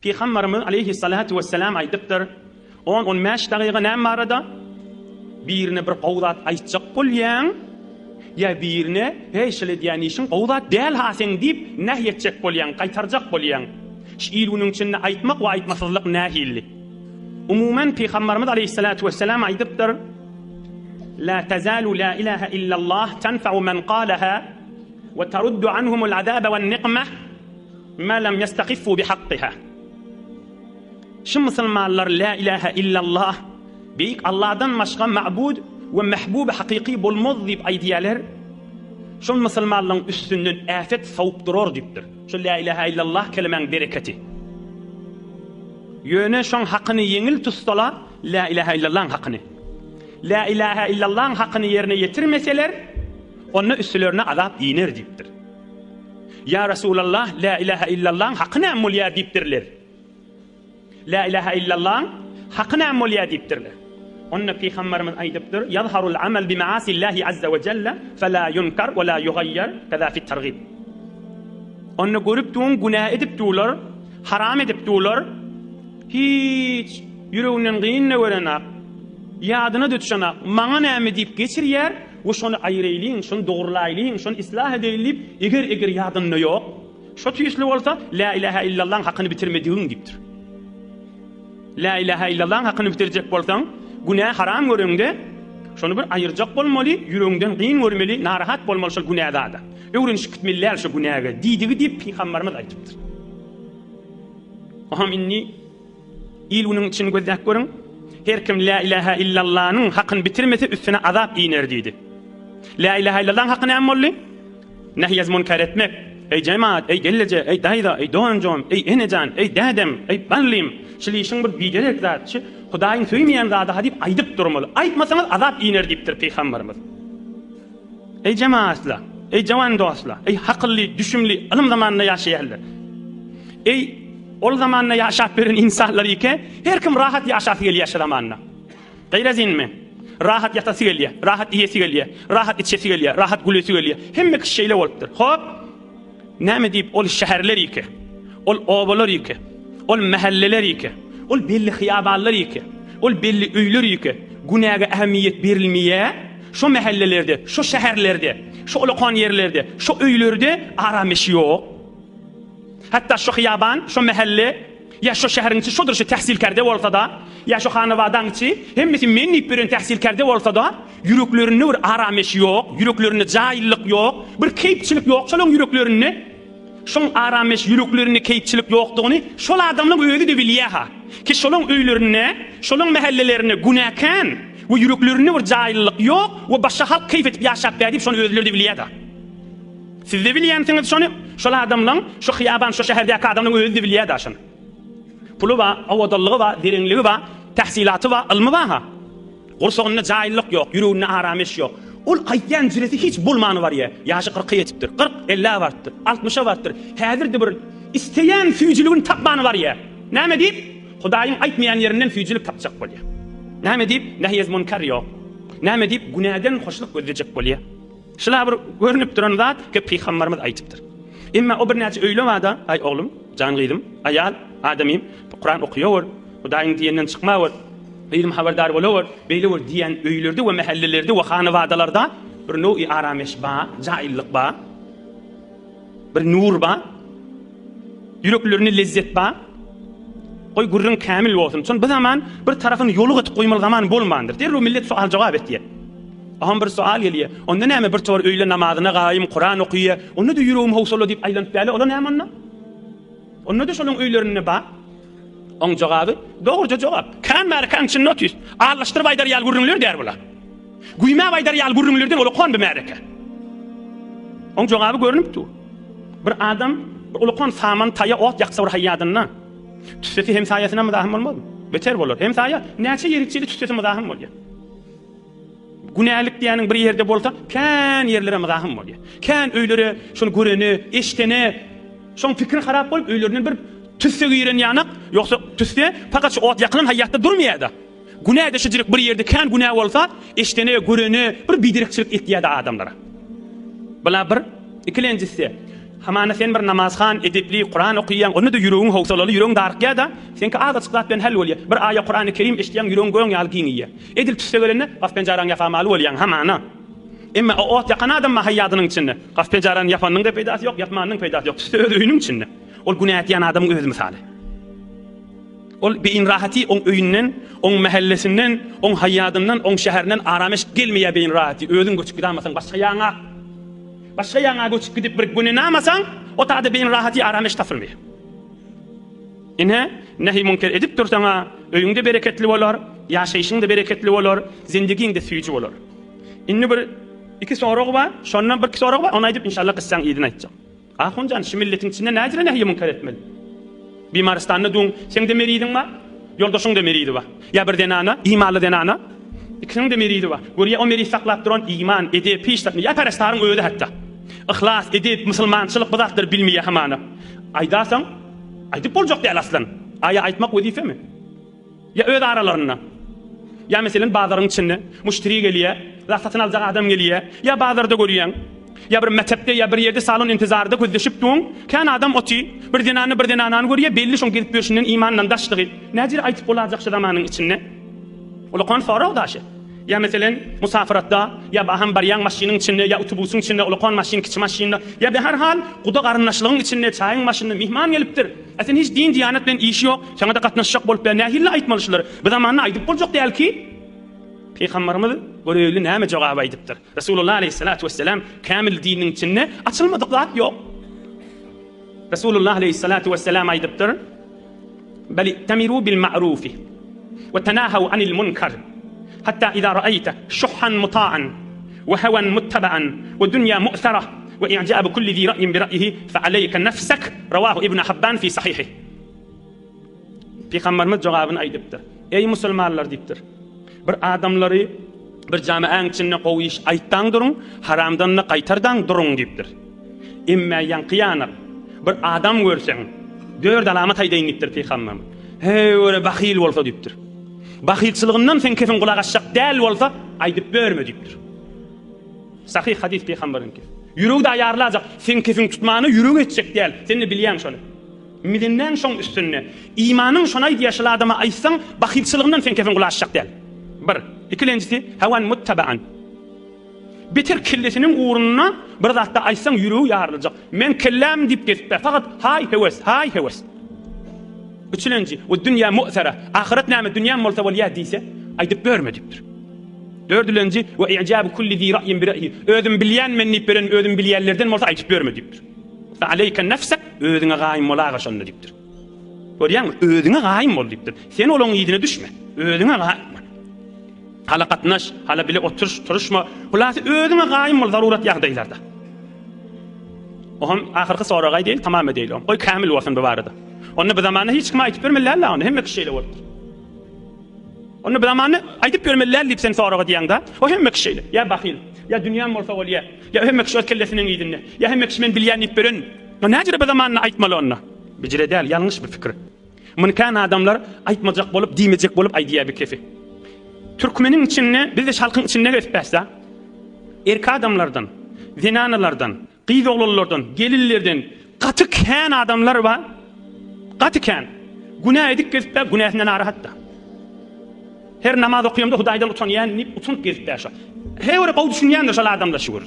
Peygamberimiz aleyhissalatu vesselam aytıptır. 10-15 daqiqa näme arada birine bir qowzat aytjak bolýan, ya birine hey şile diýen işin qowzat däl hasen diýip nähyetjek bolýan, gaýtarjak bolýan. Şiirunyň içinde aytmak we aytmasızlyk nähilli. Umumen Peygamberimiz aleyhissalatu vesselam aytıptır. La tazalu la ilaha illallah tanfa'u men qalaha ve teruddu anhumul azaba wen niqmah ma lam yastaqiffu bihaqqiha. Şu musulmanlar la ilahe illallah beyik Allah'dan başka ma'bud ve mehbub hakiki bolmaz deyip aydiyalar. Şu musulmanların üstünden afet savup durur deyiptir. Şu la ilahe illallah kelimenin bereketi. Yöne şun hakkını yengil tutsalar la ilahe illallah'ın hakkını. La ilahe illallah'ın hakkını yerine getirmeseler onun üstlerine azap iner deyiptir. Ya Resulallah la ilahe illallah'ın hakkını amulya deyiptirler. La ilahe illallah hakkını amolya deyiptirler. Onun Peygamberimiz aytıptır. Yazharul amel bi maasillahi azza ve celle fela yunkar ve la yughayyar kaza fi tergib. Onu görüp tuğun günah edip tuğular, haram edip tuğular, hiç yüreğinden gıyinne görenak, yadına düşenak, mağa näme deyip geçir yer, ve şunu ayrayliyin, şunu doğrulayliyin, şunu islah edeyilip, eger yadında yok. Şu tüyüslü olsa, la ilahe illallah hakkını bitirmediğin gibdir. La ilahe illallah hakkını bitirecek bolsan, günah haram görüngde, şonu bir ayıracak bolmaly, yüreğinden gıyın görmeli, narahat bolmaly şol günahda da. Öwrenişip gitmeliler şu günahga, diýdigi diýip Peygamberimiz aytypdyr. Aham inni ilüniň içini gözläp görüň, her kim la ilahe illallah'ın hakkını bitirmese üstüne azap iner diýdi. La ilahe illallah'ın hakkını amolly, nehyaz munkar etmek. Ey cemaat, ey gellece, ey dayda, ey doğancom, ey enecan, ey dadem, ey banlim. Şili işin bir biderek zat, Hudaýyň söýmeýän zady hadip aýdyp durmaly. Aýtmasaňyz azap iner diýipdir Peygamberimiz. Ey cemaatlar, ey jawan dostlar, ey hakylly, düşümli, ilm zamanynda ýaşaýarlar. Ey ol zamanynda ýaşap beren insanlar ike, her kim rahat ýaşasy gelýär şu zamanna. Gaýrazinmi? Rahat ýatasy gelýär, rahat ýesi gelýär, rahat içesi gelýär, rahat gülesi gelýär. Hemme kişi şeýle bolupdyr. Hop, näme diýip ol şäherler ike, ol obalar ike, ol mahalleler ike, ol belli hiyabanlar ike, ol belli öýler ike, günaga ähmiýet berilmeýär, şu mahallelerde, şu şäherlerde, şu ulukan yerlerde, şu öýlerde arameş ýok. Hatta şu hiyaban, şu mahalle, ya şu şäheriň içi şudur şu tähsilkärde bolsa da, ya şu hanawadan içi, hemmesi menip beren tähsilkärde bolsa da, yüreklerinde bir arameş ýok, yüreklerinde jaýyllyk ýok, bir keýpçilik ýok, şolaň yüreklerinde şoň arameş yüreklerinde keýpçilik ýokdugyny şol adamlaň öýüdi de bilýär ha. Ki şolaň öýlerine, şolaň mahallelerine günäken we yüreklerinde bir jaýyllyk ýok we başga halk keýf etip ýaşap berýär, şonu özleri de bilýär da. Siz de bilýänsiňiz şonu, şol adamlaň, şu hiyaban, şu şäherdäki adamlaň özü de bilýär da şonu. Pulu ba, awadallygy ba, derenligi ba, tähsilaty ba, ilmi ba ha. Gursagyna jaýyllyk ýok, yüreginde arameş ýok. Ol aýtýan jüreti hiç bolmany var ya. Ýaşy 40 ýetipdir, 40, 50 bardyr, 60 bardyr. Häzirde bir isteýän süýjiligini tapmany var ya. Näme diýip? Hudaýyň aýtmaýan ýerinden süýjilik tapjak bolýar. Näme diýip? Nehyaz munkar ýok. Näme diýip? Günäden hoşluk gözlejek bolýar. Şular bir görünüp duran zat ki Peygamberimiz aýtypdyr. Emma o bir näçe öýle wada, ay oglum, jan gyýdym, aýal, adamym, Kur'an okuýar, Hudaýyň diýenden çykmawar. Beýlim haberdar bolawar, beýlewar diýen öýlerde we mahallelerde we hanawadalarda bir nowy arameş ba, jaýyllyk ba, bir nur ba, yüreklerine lezzet ba. Goý gurrun kamil bolsun. Şon bu zaman bir tarafyny ýolu gatip goýmaly zaman bolmandyr. Derrä millet sual jogap etdiýär. Aham bir sual gelýär. Onda näme bir tor öýle namazyna gaýym, Kur'an okuýar. Onda da yüregim howsala diýip aýlanyp bäli, ola näme onda? Onda da şolaň öýlerine ba. On jogaby, dogry jogap. Kan merkan için notis. Arlaşdyrıp aýdar ýal gurrunlar der bular. Güýme aýdar ýal gurrunlardan ola kon bemereke. On jogaby görünüpdi. Bir adam ulukan saman taýa ot ýaksa bir haýadyna. Tüseti hem saýasyna mydahym bolmady? Beter bolar. Hem saýa näçe ýerikçili tüseti mydahym bolýar. Günälik diýäniň bir ýerde bolsa, kan ýerlere mydahym bolýar. Kan öýlere şonu göreni, eşdeni, şoň fikri harap bolup öýlerinden bir tüsse giren yanak, yoksa tüsse fakat şu ot yakının hayatta durmuyor da. Günah da şucuk bir yerde kan günah olsa, eştene, görene, bir bidirekçilik etdiýär adamlara. Bula bir, ikilenjisi, Hamana sen bir namazxan edipli Qur'an okuyan, onu da yüreğin howsalaly, yüreğin darqya da senki ağda çıqat ben hal bolýar. Bir aya Qur'an-ı Kerim eşdiýän yüreğin goýan ýalgyňy. Edil tüse gelende gaf penjaran ýapamaly bolýan hamana. Emma o ot ýakan adam mahaýadynyň içinde. Gaf penjaran ýapanyň da peýdasy ýok, ýapmanyň peýdasy ýok. Tüse öýüniň içinde. Ol günah etýän adamyň öz misaly. Ol beýin rahaty oň öýünden, oň mahallesinden, oň haýadyndan, oň şäherinden arameş gelmeýär beýin rahaty. Özüň göçüp gidamasaň başga ýaňa göçüp gidip bir güne namasaň, o taýda beýin rahaty arameş tapylmaýar. Ine nehi münker edip dursaňa, öýüňde bereketli bolar, ýaşaýyşyň da bereketli bolar, zindigiň de süýji bolar. Inni bir iki sorag bar, şondan bir sorag bar, onu aýdyp inşallah kyssaň ýygyny aýtjak. Ahunjan şu milletiň içinde näjire nehi münker etmeli? Bimaristanda duň, sen de meridiňmi? Ýoldaşyň da meridi bar. Ya bir denana, imanly denana, ikisiniň de meridi bar. Görýä o meri saklap duran iman, edep, peştapny, ya parastaryň öýde hatda. İhlas edip musulmançylyk bizatdyr bilmeýär hamana. Aýdasaň, aýdyp boljak däl aslan. Aýa aýtmak wezifemi? Ya öz aralaryna. Ya meselem bazaryň içinde müşteri gelýär, satyn aljak adam gelýär, ya bazarda görýän, ya bir mektepde ya bir ýerde salon intizarda gözleşip duň, kan adam oti bir denany görýär, belli şoň gelip berşinden imandan daşdygy. Näjir aýtyp bolajak şu zamanyň içinde? Ol kan farag daşy. Ya meselen musafiratda, ya baham baryan maşynyň içinde, ya otobusyň içinde, ulaqan maşyn, kiçik maşynda, ya bir her hal guda garyndaşlygyň içinde, çaýyň maşynda mihman gelipdir. Sen hiç din diýanet bilen işi ýok, şoňa da gatnaşjak bolup nähille aýtmalyşlar. Bu zamanda aýdyp boljak diýil ki, Peygamberimiz görevli näme jogap aýdypdyr. Rasulullah aleyhissalatu vesselam kamil diniň içinde açylmadyk zat ýok. Rasulullah aleyhissalatu vesselam aýdypdyr: "Bal tamiru bil ma'ruf wa tanahaw anil munkar." حتى إذا رأيت شحا مطاعا وهوى متبعا والدنيا مؤثرة وإعجاب كل ذي رأي برأيه فعليك نفسك. رواه ابن حبان في صحيحه. Peygamberimiz jogabını aýdypdyr. Ey musulmanlar diýipdir. Bir adamlary bir jamaýaň içinde goýuş aýtdan durun, haramdan gaýtardan durun diýipdir. Emma ýanqyanyp bir adam görseň, dört alamat aýdaýyndypdir Peygamberimiz. Hey, öre bahyl bolsa diýipdir. Bahilçılığından sen kefin kulak aşacak değil olsa aýdyp berme diýipdir. Sahih hadis Peygamberin. Yüreğde ayarlayacak, sen kefin tutmanı yüreğe etjek değil. Sen de bilýän şonu. Milinden şoň üstünne, imanyň şonay diýişli adama aýtsaň, bahilçılığından sen kefin kulak aşacak değil. Bir, ikilençisi hawan muttaba'an. Beter kellesiniň uğruna bir zatda aýtsaň yüreği ýarylajak. Men kelläm diýip geçip, fakat hay heves. Üçüncü, o dünya mu'thara, ahiret näme dünya bolsa bolýar diýse, aýdyp berme diýipdir. Dördüncü, ve i'jabu kulli zi ra'yin bi ra'yi. Özüm bilýän men diýip beren, özüm bilýänlerden bolsa aýdyp berme diýipdir. Fa aleyka nafsak, özüňe gaýym bolaga şonda diýipdir. Görýärmi? Özüňe gaýym bol diýipdir. Sen olaň ýydyna düşme. Özüňe gaýym. Hala gatnaş, hala bile oturuşma. Hulasy özüňe gaýym bol zarurat ýagdaýlarda. Oham ahirki soraga değil, tamam edeýil. Oy kamil bolsun bu barada. Onu bu zamanda hiç kim aýtyp bermeler la, onu hemme kişiyle bolupdyr. Onu bu zamanda aýtyp bermeler diýip sen soraga diýäňde, o hemme kişiyle. Ya bahyl, ya dünýäň bolsa bolýar, ya hemme kişi kellesiniň ýydynda, ya hemme kişi men bilýän diýip beren. Näjire bu zamanda aýtmaly onu? Bijire däl, ýalňyş bir fikir. Münkan adamlar aýtmajak bolup, diýmejek bolup aýdýar bir kefi. Türkmeniň içinde, biz de şalkyň içinde geçpäsä, erkek adamlardan, zinanalardan, gyz oglanlardan, gelinlerden gaty kän adamlar bar. Gatyken günah edip gezip günahından narahatda. Her namaz okuyamda Hudaýdan utanýan, utunup gezip başa. Her gaw düşünýän şol adamlar şugur.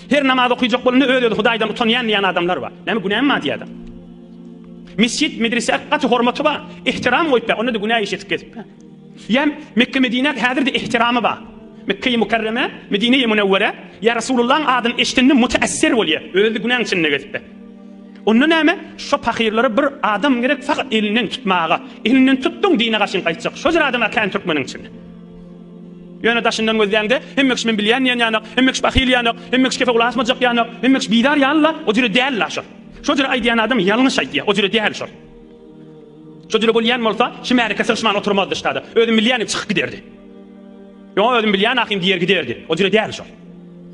Her namaz okuyjak bolanda öýde Hudaýdan utanýan ýan adamlar bar. Näme günah ma diýýär? Mescid, medrese gaty hormaty bar, ihtiram goýup, onda da günah işetip gezip. Ýa Mekke Medine häzir de ihtiramy bar. Mekke-i Mukarreme, Medine-i Munawwara, ya Rasulullah'ın adını eşitinde müteessir bolýar. Öýde günah içinde gezip. Onu näme? Şo pahirleri bir adam gerek fakat elinden tutmağa. Elinden tuttuň dine gaşyn gaýtjak. Şo jar adama kan türkmeniň içinde. Ýöne daşyndan gözlände hemmekiş men bilýän ýanyk, hemmekiş bahil ýanyk, hemmekiş kefe ulaşmajak ýanyk, hemmekiş bidar ýanla, o jere däl la şo. Şo jere aýdýan adam ýalňyş aýdýar, o jere däl şo. Şo jere bolýan bolsa, şemerke sırşman oturmazdy ştada. Özüm bilýän çykyp giderdi. Ýa özüm bilýän ahym diýer giderdi. O jere däl şo.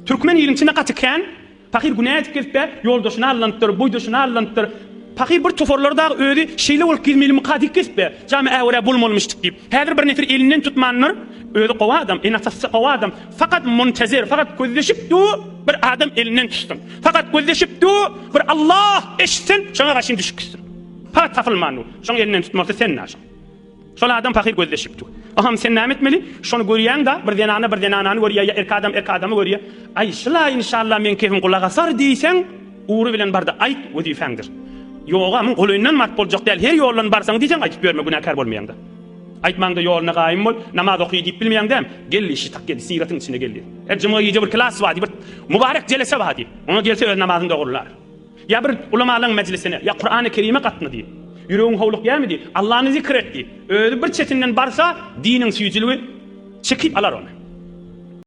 Türkmen ýylyň içinde gaty kan, pahir günah etip gelip ýoldaşyny allantyr, buýdaşyny allantyr. Fakir bir toforlar da öýdi, şeýle bolup girmeli kadik kesip, jamy äwre bulmalmışdyk diýip. Häzir bir nefer elinden tutmanlar, öýdi gowa adam, enasasy gowa adam, fakat muntazir, fakat gözleşipdi bir adam elinden tutsun. Fakat gözleşipdi bir Allah eşitsin, şoňa gaşyn düşüksin. Fakat tapylmany, şoň elinden tutmakda sen näşe? Şol adam fakir gözleşipdi. Aham sen näme etmeli? Şonu görýän da bir denany görýär, erk adamy görýär. Ay şula inşallah men kefim kulak asar diýsen, uğru bilen barda ayt wezifäňdir. Yoga men golundan mat boljak däl, her ýollan barsaň diýsen aýtyp berme, günäkär bolmaýanda. Aýtmaňda ýoluna gaýym bol, namaz okuýy diýip bilmeýäňdäm, geldi işi tak geldi, sigatyň içinde geldi. Ejjime ýeje bir klas wadi, bir mubarek jelese wadi. Ona gelse öz namazyny dogurlar. Ya bir ulamalyň meclisine, ya Qur'an-ı Kerim'e gatny diýip. Yüreğin howluk ýa-mı diýip, Allah'ny zikir etdi. Öýdi bir çetinden barsa, diniň süýjüligi çekip alar onu.